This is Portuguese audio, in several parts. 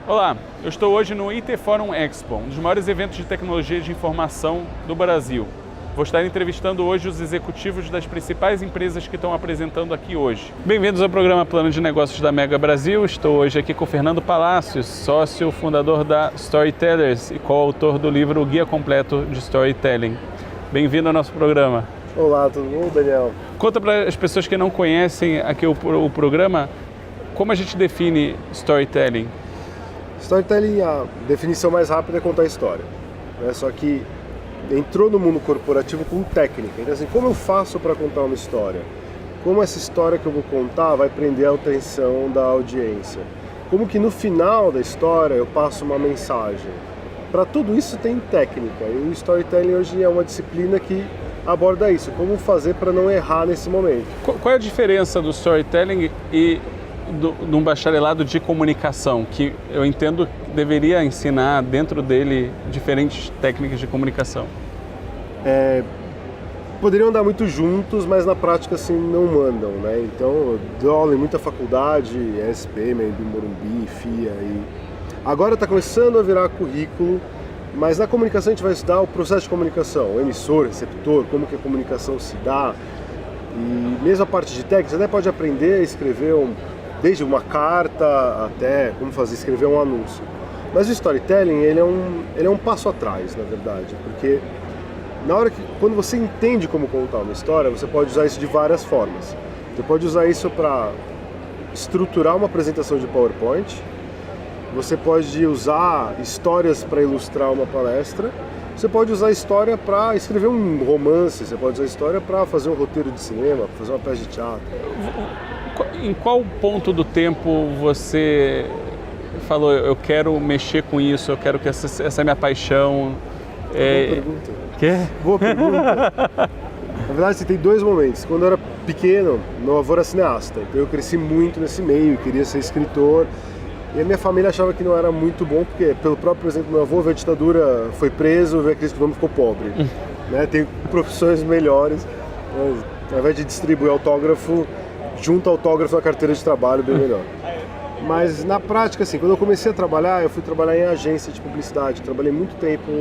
Olá, eu estou hoje no IT Forum Expo, um dos maiores eventos de tecnologia de informação do Brasil. Vou estar entrevistando hoje os executivos das principais empresas que estão apresentando aqui hoje. Bem-vindos ao programa Plano de Negócios da Mega Brasil. Estou hoje aqui com o Fernando Palacios, sócio fundador da Storytellers e coautor do livro O Guia Completo de Storytelling. Bem-vindo ao nosso programa. Olá, tudo bom, Daniel? Conta para as pessoas que não conhecem aqui o programa, como a gente define storytelling? Storytelling, a definição mais rápida é contar história, né? Só que entrou no mundo corporativo com técnica. Então, assim, como eu faço para contar uma história? Como essa história que eu vou contar vai prender a atenção da audiência? Como que no final da história eu passo uma mensagem? Para tudo isso tem técnica, e o storytelling hoje é uma disciplina que aborda isso, como fazer para não errar nesse momento. Qual é a diferença do storytelling e de um bacharelado de comunicação, que eu entendo que deveria ensinar dentro dele diferentes técnicas de comunicação? Poderiam andar muito juntos, mas na prática assim não andam, né? Então eu dou aula em muita faculdade, SPM, do Morumbi, FIA, e agora está começando a virar currículo, mas na comunicação a gente vai estudar o processo de comunicação, o emissor, receptor, como que a comunicação se dá, e mesmo a parte de técnica, você até pode aprender a escrever desde uma carta até como escrever um anúncio. Mas o storytelling, ele é um passo atrás, na verdade, porque quando você entende como contar uma história, você pode usar isso de várias formas. Você pode usar isso para estruturar uma apresentação de PowerPoint, você pode usar histórias para ilustrar uma palestra, você pode usar história para escrever um romance, você pode usar história para fazer um roteiro de cinema, fazer uma peça de teatro. Em qual ponto do tempo você falou, eu quero mexer com isso, eu quero que essa é a minha paixão? Boa pergunta. Quê? Boa pergunta. Na verdade, você tem dois momentos. Quando eu era pequeno, meu avô era cineasta, então eu cresci muito nesse meio, queria ser escritor. E a minha família achava que não era muito bom, porque pelo próprio exemplo do meu avô, veio a ditadura, foi preso, veio a crise econômica, ficou pobre. Né? Tem profissões melhores, mas, ao invés de distribuir autógrafo, junta autógrafo na carteira de trabalho, bem melhor. Mas na prática, assim, quando eu comecei a trabalhar, eu fui trabalhar em agência de publicidade. Trabalhei muito tempo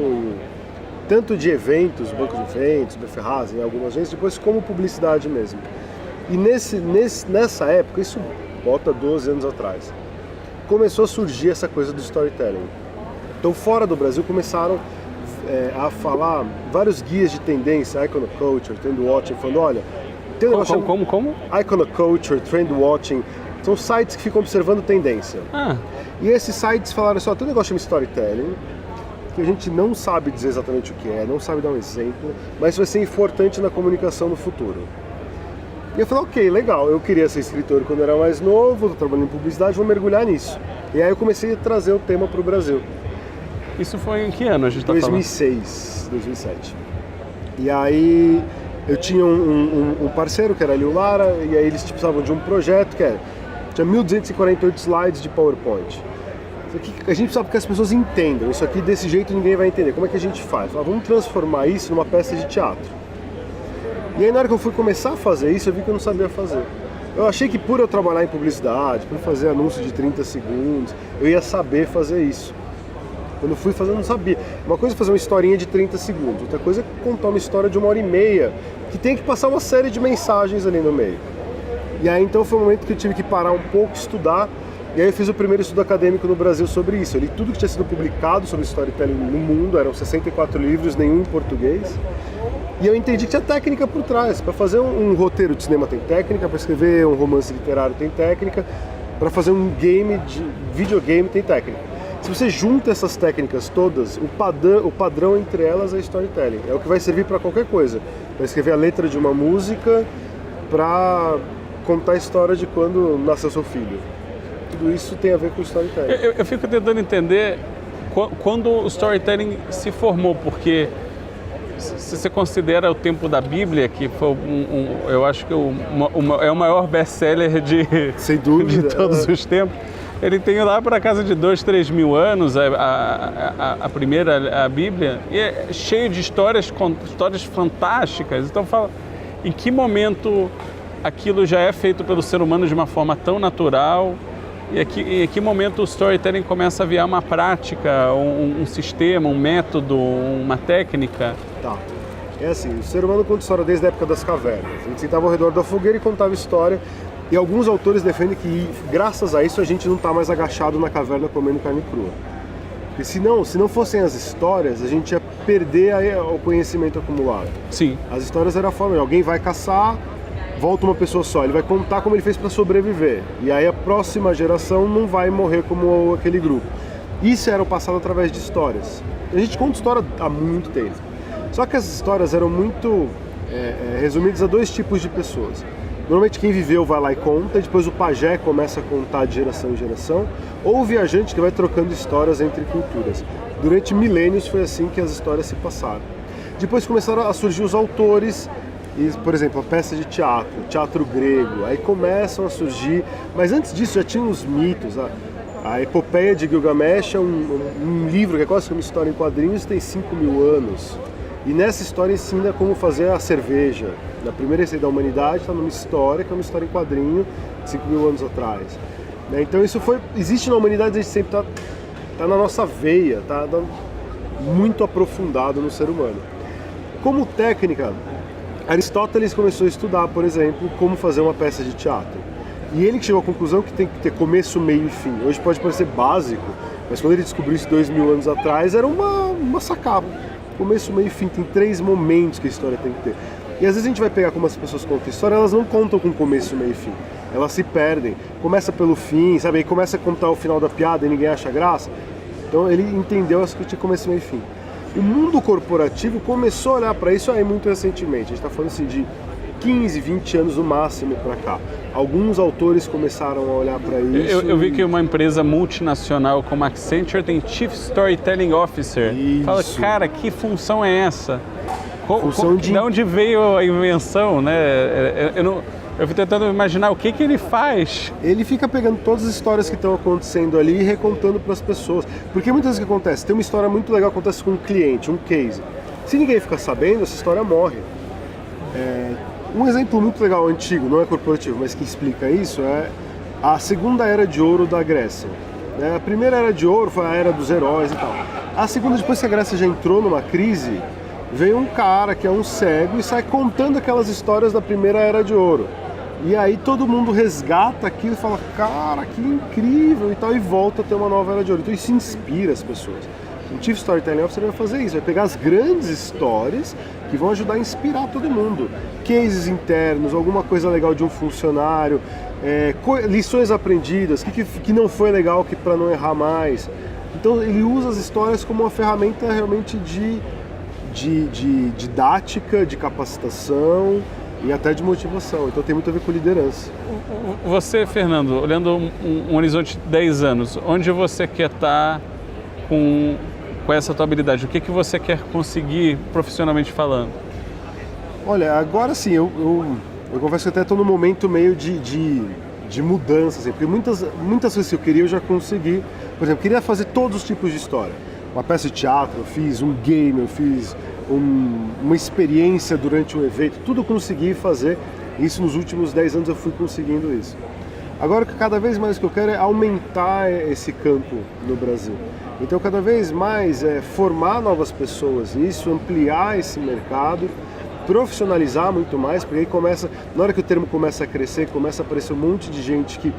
tanto de eventos, banco de eventos, Ferraz, em algumas agências, depois como publicidade mesmo. E nessa época, isso bota 12 anos atrás, começou a surgir essa coisa do storytelling. Então, fora do Brasil, começaram a falar vários guias de tendência, Iconoculture, Trendwatching, falando, olha, tem um negócio como? Iconoculture, Trendwatching, são sites que ficam observando tendência. E esses sites falaram assim, tem um negócio chamado storytelling, que a gente não sabe dizer exatamente o que é, não sabe dar um exemplo, mas isso vai ser importante na comunicação no futuro. E eu falei, ok, legal, eu queria ser escritor quando eu era mais novo, estou trabalhando em publicidade, vou mergulhar nisso. E aí eu comecei a trazer o tema para o Brasil. Isso foi em que ano a gente está falando? 2006, 2007. E aí eu tinha um parceiro que era ali o Lara, e aí eles precisavam de um projeto que tinha 1.248 slides de PowerPoint. A gente precisa que as pessoas entendam, isso aqui desse jeito ninguém vai entender. Como é que a gente faz? Vamos transformar isso numa peça de teatro. E aí na hora que eu fui começar a fazer isso, eu vi que eu não sabia fazer. Eu achei que por eu trabalhar em publicidade, por fazer anúncio de 30 segundos, eu ia saber fazer isso. Quando eu fui fazer, eu não sabia. Uma coisa é fazer uma historinha de 30 segundos, outra coisa é contar uma história de 1h30, que tem que passar uma série de mensagens ali no meio. E aí então foi um momento que eu tive que parar um pouco, estudar, e aí eu fiz o primeiro estudo acadêmico no Brasil sobre isso. Eu li tudo que tinha sido publicado sobre storytelling no mundo, eram 64 livros, nenhum em português. E eu entendi que tinha técnica por trás. Para fazer um roteiro de cinema tem técnica, para escrever um romance literário tem técnica, para fazer um videogame tem técnica. Se você junta essas técnicas todas, o padrão entre elas é storytelling. É o que vai servir para qualquer coisa. Para escrever a letra de uma música, para contar a história de quando nasceu seu filho. Tudo isso tem a ver com o storytelling. Eu fico tentando entender quando o storytelling se formou, porque se você considera o tempo da Bíblia, que foi eu acho que é o maior best-seller sem dúvida, de todos os tempos, ele tem lá para casa de 2-3 mil anos a primeira, a Bíblia, e é cheio de histórias fantásticas. Então fala, em que momento aquilo já é feito pelo ser humano de uma forma tão natural E em que momento o storytelling começa a virar uma prática, um sistema, um método, uma técnica? Tá. É assim, o ser humano conta história desde a época das cavernas. A gente sentava ao redor da fogueira e contava história. E alguns autores defendem que, graças a isso, a gente não está mais agachado na caverna comendo carne crua. Porque se não fossem as histórias, a gente ia perder o conhecimento acumulado. Sim. As histórias eram a forma, alguém vai caçar, volta uma pessoa só, ele vai contar como ele fez para sobreviver. E aí a próxima geração não vai morrer como aquele grupo. Isso era o passado através de histórias. A gente conta história há muito tempo. Só que as histórias eram muito resumidas a dois tipos de pessoas. Normalmente quem viveu vai lá e conta, e depois o pajé começa a contar de geração em geração, ou o viajante que vai trocando histórias entre culturas. Durante milênios foi assim que as histórias se passaram. Depois começaram a surgir os autores, e, por exemplo, a peça de teatro grego, aí começam a surgir, mas antes disso já tinha os mitos, a Epopeia de Gilgamesh é um livro que é quase uma história em quadrinhos, tem 5.000 anos. E nessa história ensina como fazer a cerveja. Na primeira receita da humanidade está numa história, que é uma história em quadrinho, 5.000 anos atrás. Então isso existe na humanidade, a gente sempre está na nossa veia, está muito aprofundado no ser humano. Como técnica, Aristóteles começou a estudar, por exemplo, como fazer uma peça de teatro. E ele chegou à conclusão que tem que ter começo, meio e fim. Hoje pode parecer básico, mas quando ele descobriu isso 2.000 anos atrás, era uma sacada. Começo, meio e fim, tem 3 momentos que a história tem que ter. E às vezes a gente vai pegar como as pessoas contam história, elas não contam com começo, meio e fim. Elas se perdem. Começa pelo fim, sabe? Aí começa a contar o final da piada e ninguém acha graça. Então ele entendeu que tinha começo, meio e fim. O mundo corporativo começou a olhar para isso aí muito recentemente. A gente está falando assim de 15, 20 anos no máximo para cá. Alguns autores começaram a olhar para isso. Eu vi que uma empresa multinacional como a Accenture tem Chief Storytelling Officer. Isso. Fala, cara, que função é essa? De onde veio a invenção, né? Eu fui tentando imaginar o que ele faz. Ele fica pegando todas as histórias que estão acontecendo ali e recontando para as pessoas. Porque muitas vezes o que acontece? Tem uma história muito legal que acontece com um cliente, um case. Se ninguém ficar sabendo, essa história morre. Um exemplo muito legal, antigo, não é corporativo, mas que explica isso, é a segunda era de ouro da Grécia. A primeira era de ouro foi a era dos heróis e tal. A segunda, depois que a Grécia já entrou numa crise, veio um cara que é um cego e sai contando aquelas histórias da primeira era de ouro. E aí todo mundo resgata aquilo e fala, cara, que incrível e tal, e volta a ter uma nova era de ouro. Então isso inspira as pessoas. O Chief Storytelling Officer vai fazer isso, vai pegar as grandes histórias que vão ajudar a inspirar todo mundo. Cases internos, alguma coisa legal de um funcionário, lições aprendidas, que não foi legal para não errar mais. Então ele usa as histórias como uma ferramenta realmente de didática, de capacitação e até de motivação. Então tem muito a ver com liderança. Você, Fernando, olhando um horizonte de 10 anos, onde você quer estar com essa tua habilidade? O que você quer conseguir profissionalmente falando? Olha, agora sim, eu confesso que até estou num momento meio de mudança, assim, porque muitas coisas que eu queria eu já consegui. Por exemplo, eu queria fazer todos os tipos de história. Uma peça de teatro, eu fiz um game, eu fiz uma experiência durante um evento, tudo eu consegui fazer. Isso nos últimos 10 anos eu fui conseguindo isso. Agora, cada vez mais o que eu quero é aumentar esse campo no Brasil. Então, cada vez mais formar novas pessoas nisso, ampliar esse mercado, profissionalizar muito mais, porque aí na hora que o termo começa a crescer, começa a aparecer um monte de gente que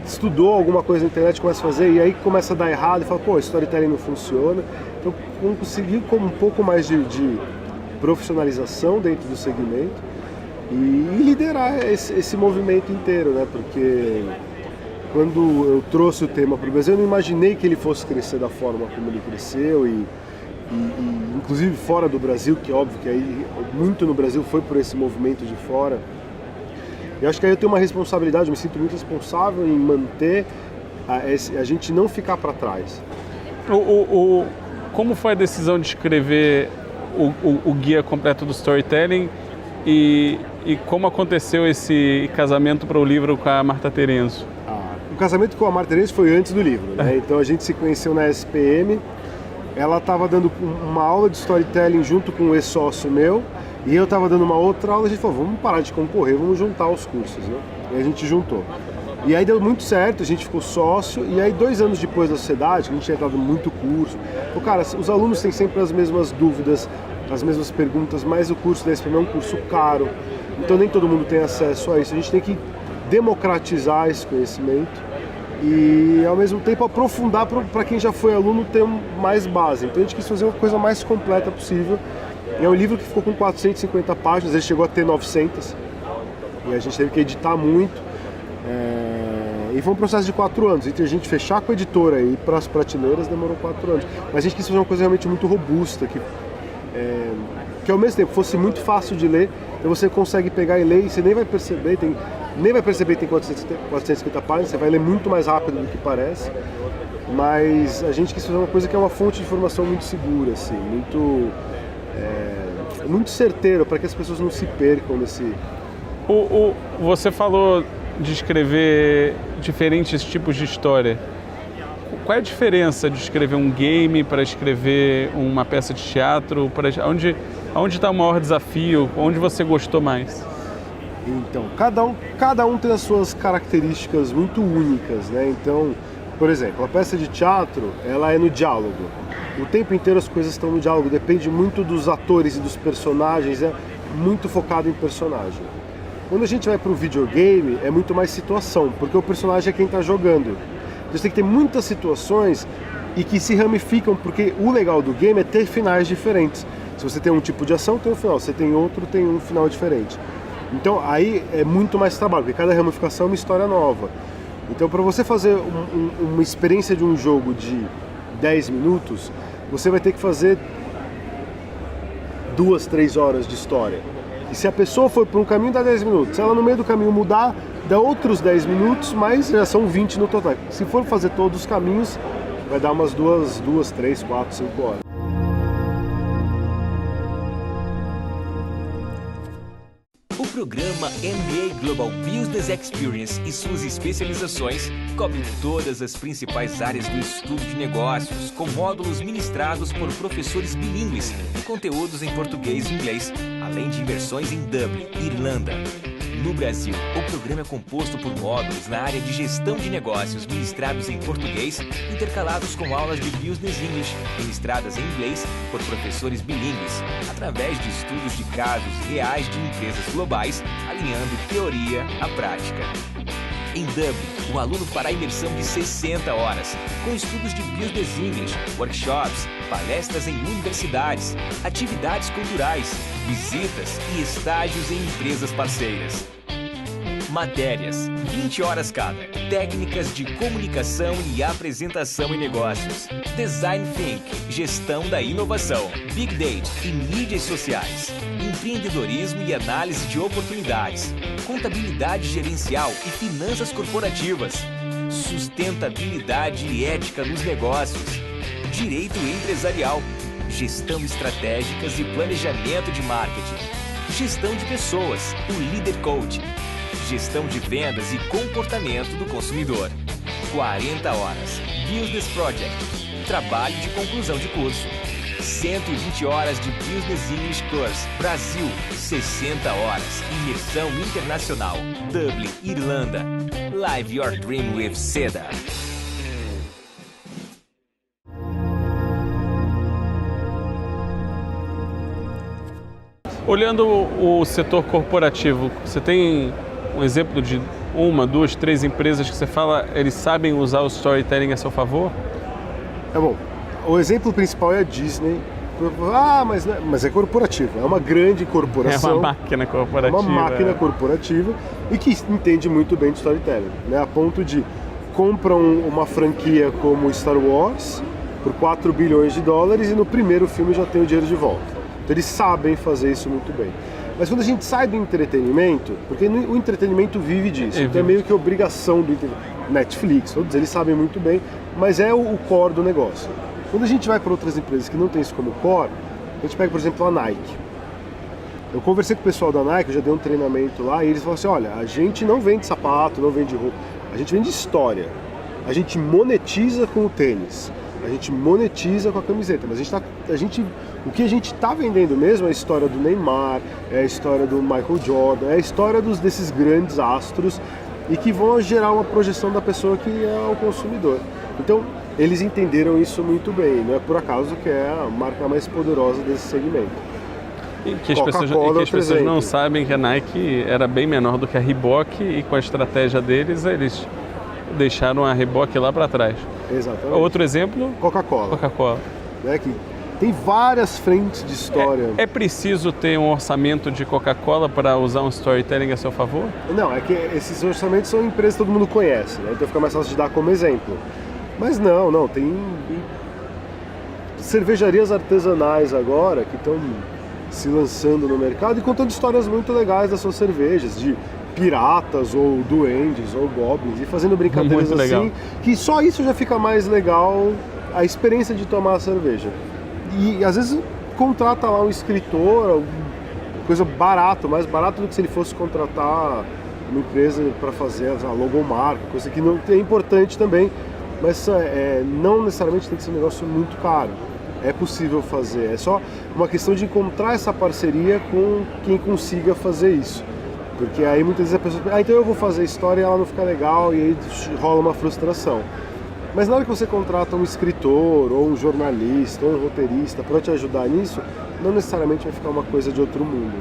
estudou alguma coisa na internet, começa a fazer, e aí começa a dar errado e fala, pô, storytelling não funciona. Então, vamos conseguir com um pouco mais de profissionalização dentro do segmento e liderar esse movimento inteiro, né? Porque quando eu trouxe o tema para o Brasil, eu não imaginei que ele fosse crescer da forma como ele cresceu e inclusive fora do Brasil, que é óbvio que aí muito no Brasil foi por esse movimento de fora. Eu acho que aí eu tenho uma responsabilidade, eu me sinto muito responsável em manter a gente não ficar para trás. Como foi a decisão de escrever o guia completo do storytelling e como aconteceu esse casamento para o livro com a Marta Terenzo? O casamento com a Marta Terenzo foi antes do livro, né? Então a gente se conheceu na SPM, ela estava dando uma aula de storytelling junto com um ex-sócio meu, e eu estava dando uma outra aula, a gente falou, vamos parar de concorrer, vamos juntar os cursos, né? E a gente juntou. E aí deu muito certo, a gente ficou sócio, e aí 2 anos depois da sociedade, que a gente tinha dado muito curso, cara, os alunos têm sempre as mesmas dúvidas, as mesmas perguntas, mas o curso da SPM é um curso caro, então nem todo mundo tem acesso a isso. A gente tem que democratizar esse conhecimento e, ao mesmo tempo, aprofundar para quem já foi aluno ter mais base. Então a gente quis fazer uma coisa mais completa possível. É um livro que ficou com 450 páginas, ele chegou a ter 900, e a gente teve que editar muito. E foi um processo de 4 anos, entre a gente fechar com a editora e ir para as prateleiras demorou 4 anos. Mas a gente quis fazer uma coisa realmente muito robusta, que ao mesmo tempo fosse muito fácil de ler, então você consegue pegar e ler e você nem vai perceber que tem 450 páginas, você vai ler muito mais rápido do que parece. Mas a gente quis fazer uma coisa que é uma fonte de informação muito segura, assim, muito certeira, para que as pessoas não se percam nesse... Você falou de escrever diferentes tipos de história. Qual é a diferença de escrever um game para escrever uma peça de teatro? Onde está o maior desafio? Onde você gostou mais? Então, cada um tem as suas características muito únicas, né? Então, por exemplo, a peça de teatro, ela é no diálogo. O tempo inteiro as coisas estão no diálogo, depende muito dos atores e dos personagens, é muito focado em personagem. Quando a gente vai para o videogame, é muito mais situação, porque o personagem é quem está jogando. Você tem que ter muitas situações e que se ramificam, porque o legal do game é ter finais diferentes. Se você tem um tipo de ação, tem um final. Se você tem outro, tem um final diferente. Então aí é muito mais trabalho, porque cada ramificação é uma história nova. Então para você fazer uma experiência de um jogo de 10 minutos, você vai ter que fazer 2, 3 horas de história. E se a pessoa for por um caminho, dá 10 minutos. Se ela no meio do caminho mudar, dá outros 10 minutos, mas já são 20 no total. Se for fazer todos os caminhos, vai dar umas 2, 3, 4, 5 horas. O programa MBA Global Business Experience e suas especializações cobrem todas as principais áreas do estudo de negócios, com módulos ministrados por professores bilíngues e conteúdos em português e inglês, além de imersões em Dublin, Irlanda. No Brasil, o programa é composto por módulos na área de gestão de negócios ministrados em português, intercalados com aulas de Business English, ministradas em inglês por professores bilíngues, através de estudos de casos reais de empresas globais, alinhando teoria à prática. Em Dublin, o aluno fará imersão de 60 horas, com estudos de Business English, workshops, palestras em universidades, atividades culturais, visitas e estágios em empresas parceiras. Matérias, 20 horas cada. Técnicas de comunicação e apresentação em negócios. Design Think, gestão da inovação. Big Data e mídias sociais. Empreendedorismo e análise de oportunidades. Contabilidade gerencial e finanças corporativas. Sustentabilidade e ética nos negócios. Direito empresarial. Gestão estratégicas e planejamento de marketing. Gestão de pessoas, o Leader Coach. Gestão de vendas e comportamento do consumidor. 40 horas. Business Project. Trabalho de conclusão de curso. 120 horas de Business English Course. Brasil. 60 horas. Imersão internacional. Dublin, Irlanda. Live your dream with Seda. Olhando o setor corporativo, você tem um exemplo de 1, 2, 3 empresas que você fala, eles sabem usar o storytelling a seu favor? É bom. O exemplo principal é a Disney. Mas é corporativo. É uma grande corporação. É uma máquina corporativa. É uma máquina corporativa e que entende muito bem de storytelling, né? A ponto de compram uma franquia como Star Wars por 4 bilhões de dólares e no primeiro filme já tem o dinheiro de volta. Então eles sabem fazer isso muito bem. Mas quando a gente sai do entretenimento, porque o entretenimento vive disso, então é meio que obrigação do Netflix, todos eles sabem muito bem, mas é o core do negócio. Quando a gente vai para outras empresas que não tem isso como core, a gente pega, por exemplo, a Nike. Eu conversei com o pessoal da Nike, eu já dei um treinamento lá, e eles falaram assim, olha, a gente não vende sapato, não vende roupa, a gente vende história. A gente monetiza com o tênis, a gente monetiza com a camiseta, mas o que a gente está vendendo mesmo é a história do Neymar, é a história do Michael Jordan, é a história desses grandes astros, e que vão gerar uma projeção da pessoa que é o consumidor. Então, eles entenderam isso muito bem, não é por acaso que é a marca mais poderosa desse segmento. E que as pessoas não sabem que a Nike era bem menor do que a Reebok e com a estratégia deles, eles deixaram a Reebok lá para trás. Exatamente. Outro exemplo? Coca-Cola. Né, que tem várias frentes de história. É preciso ter um orçamento de Coca-Cola para usar um storytelling a seu favor? Não, é que esses orçamentos são empresas que todo mundo conhece, né? Então fica mais fácil de dar como exemplo. Mas não, tem cervejarias artesanais agora que estão se lançando no mercado e contando histórias muito legais das suas cervejas, de piratas ou duendes ou goblins, e fazendo brincadeiras muito assim, legal. Que só isso já fica mais legal, a experiência de tomar a cerveja. E às vezes contrata lá um escritor, coisa barata, mais barato do que se ele fosse contratar uma empresa para fazer a logomarca, coisa que não é importante também, mas não necessariamente tem que ser um negócio muito caro. É possível fazer, é só uma questão de encontrar essa parceria com quem consiga fazer isso. Porque aí muitas vezes a pessoa então eu vou fazer a história e ela não fica legal e aí rola uma frustração. Mas na hora que você contrata um escritor, ou um jornalista, ou um roteirista para te ajudar nisso, não necessariamente vai ficar uma coisa de outro mundo.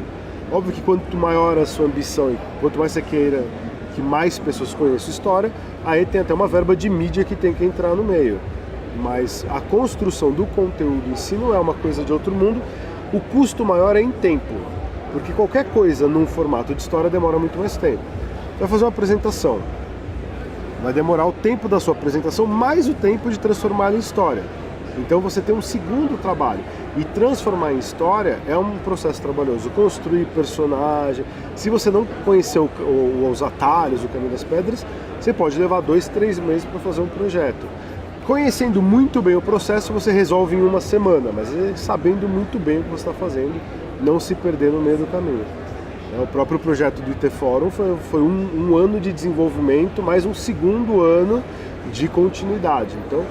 Óbvio que quanto maior a sua ambição e quanto mais você queira que mais pessoas conheçam a história, aí tem até uma verba de mídia que tem que entrar no meio. Mas a construção do conteúdo em si não é uma coisa de outro mundo, o custo maior é em tempo, porque qualquer coisa num formato de história demora muito mais tempo. Você vai fazer uma apresentação, vai demorar o tempo da sua apresentação mais o tempo de transformar em história. Então você tem um segundo trabalho. E transformar em história é um processo trabalhoso. Construir personagem. Se você não conheceu os atalhos, o caminho das pedras, você pode levar 2, 3 meses para fazer um projeto. Conhecendo muito bem o processo, você resolve em uma semana, mas sabendo muito bem o que você está fazendo, não se perder no meio do caminho. O próprio projeto do IT Forum foi um ano de desenvolvimento, mais um segundo ano de continuidade. Então,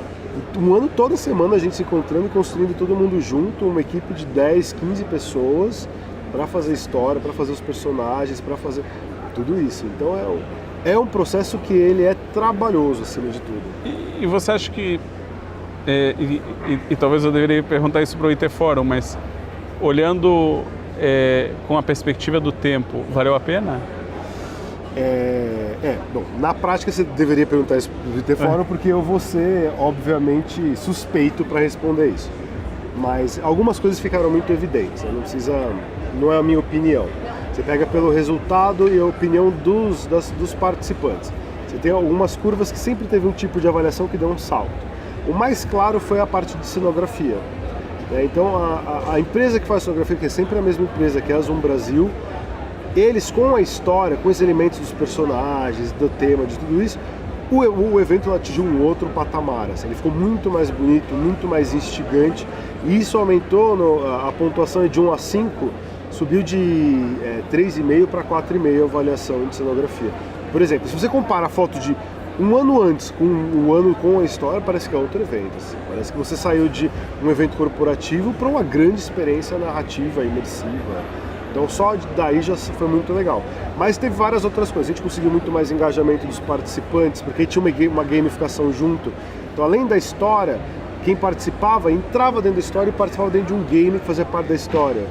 um ano toda semana a gente se encontrando, construindo todo mundo junto, uma equipe de 10, 15 pessoas para fazer história, para fazer os personagens, para fazer tudo isso. Então é um processo que ele é trabalhoso acima de tudo. E você acha que, e talvez eu deveria perguntar isso para o IT Forum, mas olhando com a perspectiva do tempo, valeu a pena? Bom, na prática você deveria perguntar isso para o IT Forum, porque eu vou ser, obviamente, suspeito para responder isso. Mas algumas coisas ficaram muito evidentes, não é a minha opinião. Você pega pelo resultado e a opinião dos participantes. Você tem algumas curvas que sempre teve um tipo de avaliação que deu um salto. O mais claro foi a parte de cenografia. Então a empresa que faz cenografia, que é sempre a mesma empresa, que é a Zoom Brasil, eles com a história, com os elementos dos personagens, do tema, de tudo isso, o evento atingiu um outro patamar. Assim, ele ficou muito mais bonito, muito mais instigante, e isso aumentou a pontuação de 1 a 5, subiu de 3,5 para 4,5 a avaliação de cenografia. Por exemplo, se você compara a foto de um ano antes com um ano com a história, parece que é outro evento. Assim. Parece que você saiu de um evento corporativo para uma grande experiência narrativa, imersiva. Então só daí já foi muito legal. Mas teve várias outras coisas. A gente conseguiu muito mais engajamento dos participantes, porque tinha uma gamificação junto. Então além da história, quem participava entrava dentro da história e participava dentro de um game que fazia parte da história.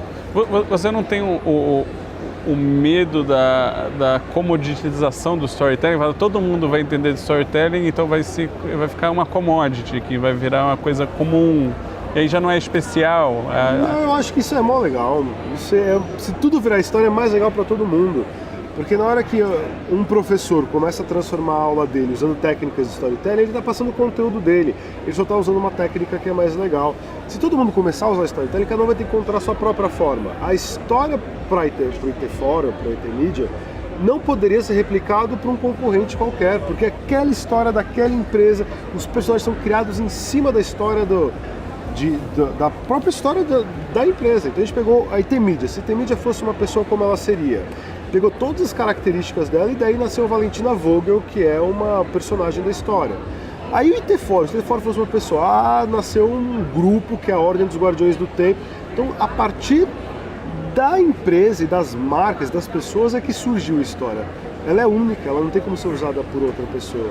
Você não tem o medo da comoditização do storytelling? Todo mundo vai entender de storytelling, então vai ficar uma commodity, que vai virar uma coisa comum, e aí já não é especial. Não, eu acho que isso é mó legal. Se tudo virar história, é mais legal para todo mundo. Porque na hora que um professor começa a transformar a aula dele usando técnicas de storytelling, ele está passando o conteúdo dele. Ele só está usando uma técnica que é mais legal. Se todo mundo começar a usar storytelling, cada um vai ter que encontrar a sua própria forma. A história para o IT Forum, para o IT Media, não poderia ser replicado para um concorrente qualquer, porque aquela história daquela empresa, os personagens são criados em cima da história da própria história da empresa. Então a gente pegou a IT Media. Se a IT Media fosse uma pessoa como ela seria, pegou todas as características dela e daí nasceu Valentina Vogel, que é uma personagem da história. Aí o IT Forum, se o IT Forum fosse uma pessoa, nasceu um grupo que é a Ordem dos Guardiões do Tempo. Então a partir da empresa e das marcas, das pessoas é que surgiu a história. ela é única, ela não tem como ser usada por outra pessoa.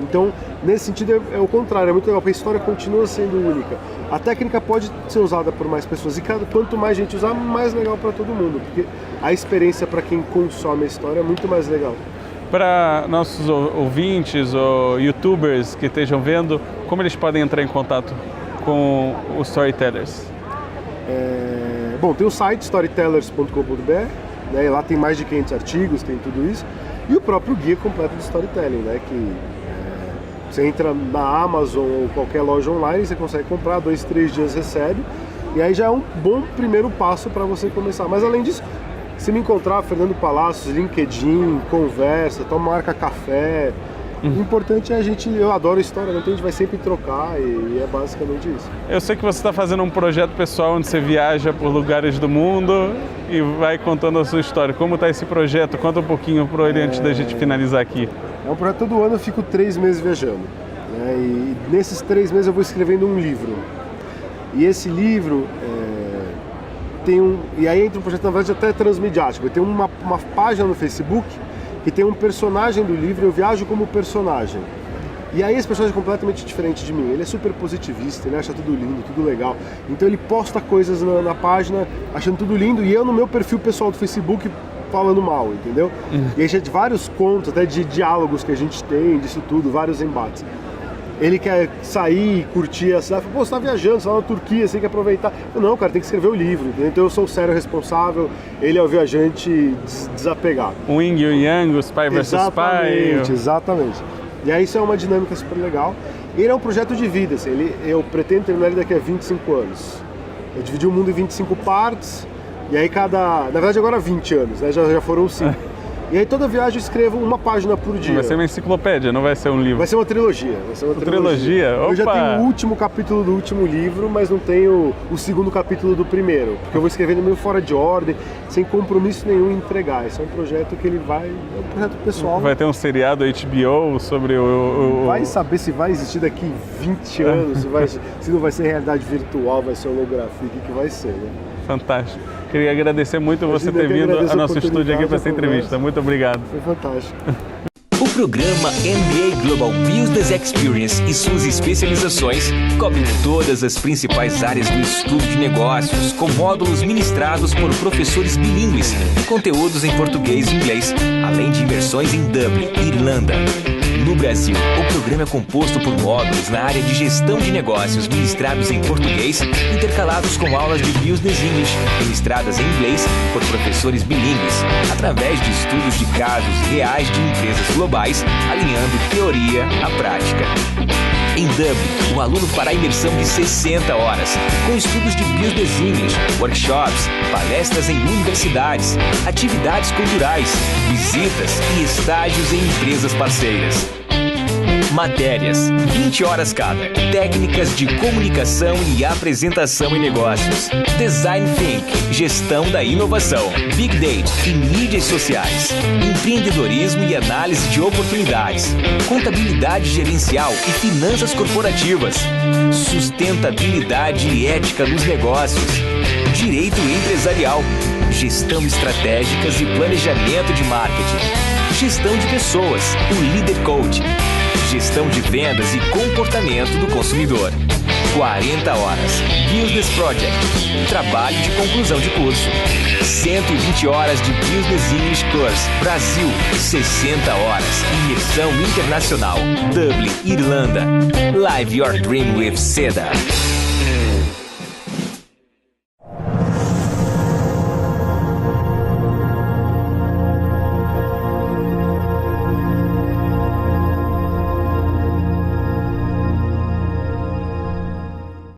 Então, nesse sentido, é o contrário, é muito legal, porque a história continua sendo única. A técnica pode ser usada por mais pessoas, e quanto mais gente usar, mais legal para todo mundo, porque a experiência para quem consome a história é muito mais legal. Para nossos ouvintes ou youtubers que estejam vendo, como eles podem entrar em contato com os storytellers? Bom, tem o site storytellers.com.br, né, e lá tem mais de 500 artigos, tem tudo isso, e o próprio guia completo de storytelling, né, que você entra na Amazon ou qualquer loja online, você consegue comprar, 2, 3 dias recebe, e aí já é um bom primeiro passo para você começar. Mas além disso, se me encontrar, Fernando Palácios, LinkedIn, conversa, marca café. O importante é eu adoro história, então a gente vai sempre trocar e é basicamente isso. Eu sei que você está fazendo um projeto pessoal onde você viaja por lugares do mundo e vai contando a sua história. Como está esse projeto? Conta um pouquinho para ele antes da gente finalizar aqui. É um projeto, todo ano eu fico 3 meses viajando, né? E nesses 3 meses eu vou escrevendo um livro. E esse livro e aí entra um projeto, na verdade, até transmediático. Tem uma página no Facebook que tem um personagem do livro, eu viajo como personagem. E aí esse personagem é completamente diferente de mim, ele é super positivista, ele acha tudo lindo, tudo legal. Então ele posta coisas na página achando tudo lindo, e eu no meu perfil pessoal do Facebook falando mal, entendeu? E aí já de vários contos, até de diálogos que a gente tem, disso tudo, vários embates. Ele quer sair, curtir a cidade, pô, você tá viajando, você tá na Turquia, você tem que aproveitar. Não, cara, tem que escrever o livro, entendeu? Então eu sou o sério responsável, ele é o viajante desapegado. O Yin e o Yang, os pai versus pai. Exatamente. E aí isso é uma dinâmica super legal. Ele é um projeto de vida, assim, eu pretendo terminar ele daqui a 25 anos. Eu dividi o mundo em 25 partes, e aí na verdade agora 20 anos, né? Já foram 5. E aí toda viagem eu escrevo uma página por dia. Vai ser uma enciclopédia, não vai ser um livro. Vai ser uma trilogia. Trilogia? Opa! Eu já tenho o último capítulo do último livro, mas não tenho o segundo capítulo do primeiro. Porque eu vou escrevendo meio fora de ordem, sem compromisso nenhum em entregar. Esse é um projeto que é um projeto pessoal. Vai ter um seriado HBO sobre Vai saber se vai existir daqui 20 anos, se não vai ser realidade virtual, vai ser holografia, o que vai ser, né? Fantástico. Queria agradecer muito você ter vindo ao nosso estúdio aqui para essa entrevista. Muito obrigado. Foi fantástico. O programa MBA Global Business Experience e suas especializações cobrem todas as principais áreas do estudo de negócios, com módulos ministrados por professores bilíngues, conteúdos em português e inglês, além de imersões em Dublin, Irlanda. No Brasil, o programa é composto por módulos na área de gestão de negócios ministrados em português, intercalados com aulas de Business English, ministradas em inglês por professores bilíngues, através de estudos de casos reais de empresas globais, alinhando teoria à prática. Em Dublin, o aluno fará imersão de 60 horas, com estudos de Business English, workshops, palestras em universidades, atividades culturais, visitas e estágios em empresas parceiras. Matérias, 20 horas cada. Técnicas de comunicação e apresentação em negócios. Design Think, gestão da inovação. Big Data e mídias sociais. Empreendedorismo e análise de oportunidades. Contabilidade gerencial e finanças corporativas. Sustentabilidade e ética nos negócios. Direito empresarial. Gestão estratégicas e planejamento de marketing. Gestão de pessoas, o Leader Coach. Gestão de vendas e comportamento do consumidor. 40 horas. Business Project. Trabalho de conclusão de curso. 120 horas de Business English Course. Brasil. 60 horas. Imersão internacional. Dublin, Irlanda. Live Your Dream with Seda.